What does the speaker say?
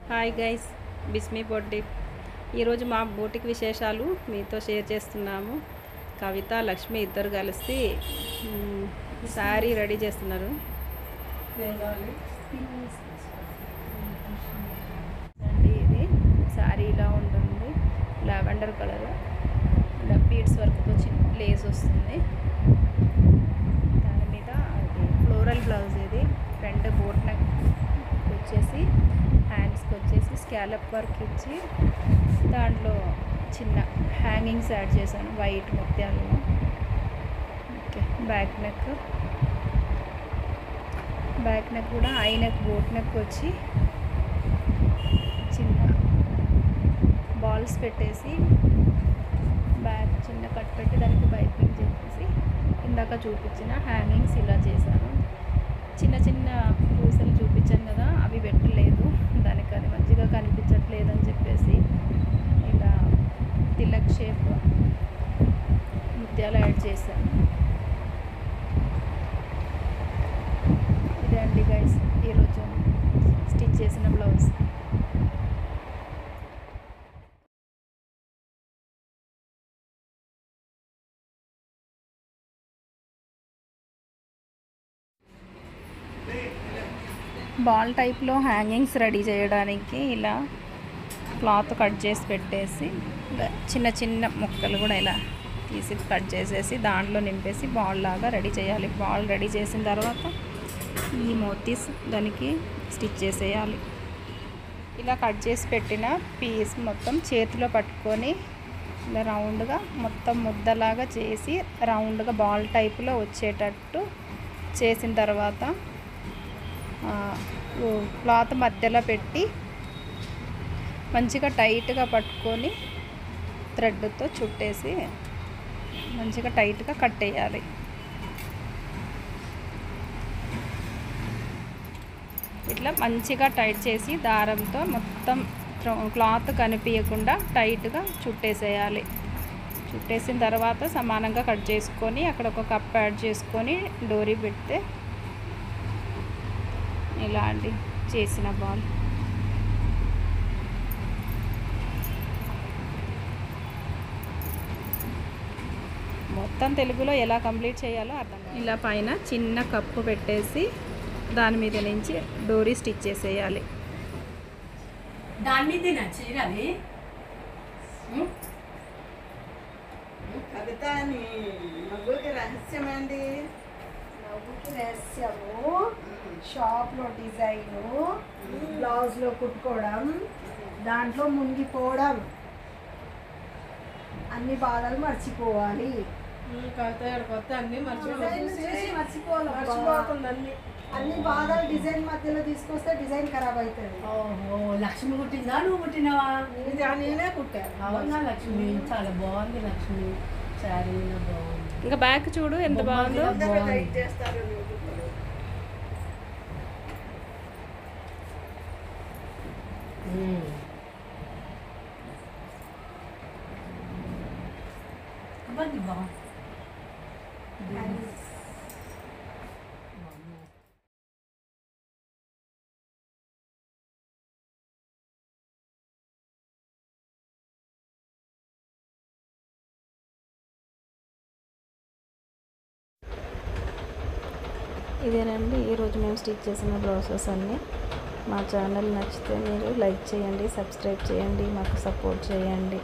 Hi guys, బిస్మీ boutique. ఈరోజు మా boutique విశేషాలు మీతో షేర్ చేస్తున్నాము. కవిత, లక్ష్మి ఇద్దరు కలిసి శారీ రెడీ చేస్తున్నారు. ఇది శారీ ఇలా ఉంటుంది, లావెండర్ కలర్, ఇలా బీడ్స్ వర్క్తో చిన్న లేస్ వస్తుంది. దాని మీద ఫ్లోరల్ బ్లౌజ్. ఇది ఫ్రంట్ బోట్ నెక్ వచ్చేసి హ్యాండ్స్కి వచ్చేసి స్కాలప్ వర్క్ ఇచ్చి దాంట్లో చిన్న హ్యాంగింగ్స్ యాడ్ చేశాను వైట్ ముత్యాలలో. ఓకే, బ్యాక్ నెక్ కూడా ఐ నెక్, బోట్ నెక్ వచ్చి చిన్న బాల్స్ పెట్టేసి బ్యాక్ చిన్న కట్ పెట్టి దానికి పైపింగ్ చేసేసి ఇందాక చూపించిన హ్యాంగింగ్స్ ఇలా చేశాను. చిన్న చిన్న పూసలు చూపించాను కదా, అవి పెట్టలేదు, దానికి అది మంచిగా కనిపించట్లేదు అని చెప్పేసి ఇలా తిలక్ షేప్ ముత్యాలు యాడ్ చేశాను. ఇదే అండి గైస్ ఈరోజు స్టిచ్ చేసిన బ్లౌజ్. బాల్ టైప్లో హ్యాంగింగ్స్ రెడీ చేయడానికి ఇలా క్లాత్ కట్ చేసి పెట్టేసి చిన్న చిన్న ముక్కలు కూడా ఇలా తీసి కట్ చేసేసి దాంట్లో నింపేసి బాల్ లాగా రెడీ చేయాలి. బాల్ రెడీ చేసిన తర్వాత ఈ మోతీస్ దానికి స్టిచ్ చేసేయాలి. ఇలా కట్ చేసి పెట్టిన పీస్ మొత్తం చేతిలో పట్టుకొని ఇలా రౌండ్గా మొత్తం ముద్దలాగా చేసి రౌండ్గా బాల్ టైప్లో వచ్చేటట్టు చేసిన తర్వాత క్లాత్ మధ్యలో పెట్టి మంచిగా టైట్గా పట్టుకొని థ్రెడ్తో చుట్టేసి మంచిగా టైట్గా కట్టేయాలి. ఇట్లా మంచిగా టైట్ చేసి దారంతో మొత్తం క్లాత్ కనిపించకుండా టైట్గా చుట్టేసేయాలి. చుట్టేసిన తర్వాత సమానంగా కట్ చేసుకొని అక్కడ ఒక కప్ యాడ్ చేసుకొని డోరీ పెడితే ఇలాంటి చేసిన బాల్ మొత్తం తెలుగులో ఎలా కంప్లీట్ చేయాలో అర్థం. ఇలా పైన చిన్న కప్పు పెట్టేసి దాని మీద నుంచి డోరీ స్టిచ్ చేసేయాలి. దాని మీద నచ్చేది కవిత, నవ్వుకి రహస్యం ఏంటి? నవ్వుకి రహస్యము షాప్లో డిజైను, బ్లౌజ్లో కుట్టుకోవడం, దాంట్లో మునిగిపోవడం, అన్ని బాధలు మర్చిపోవాలి. కవిత కొత్త అన్ని మర్చిపోతుంది. అన్ని బాధలు డిజైన్ మధ్యలో తీసుకొస్తే డిజైన్ ఖరాబ్ అవుతుంది. ఓహో, లక్ష్మి కుట్టిందా, నువ్వు కుట్టినవా? నేనే కుట్టాను. అవునా లక్ష్మి, చాలా బాగుంది లక్ష్మి శారీ, బాగుంది. ఇంకా బ్యాక్ చూడు ఎంత బాగుందో. చేస్తారు బాగుంది బాగుంది. ఇదేనండి ఈరోజు మేము స్టిచ్ చేసిన బ్లౌజెస్ అన్నీ. మా ఛానల్ నచ్చితే మీరు లైక్ చేయండి, సబ్స్క్రైబ్ చేయండి, మాకు సపోర్ట్ చేయండి.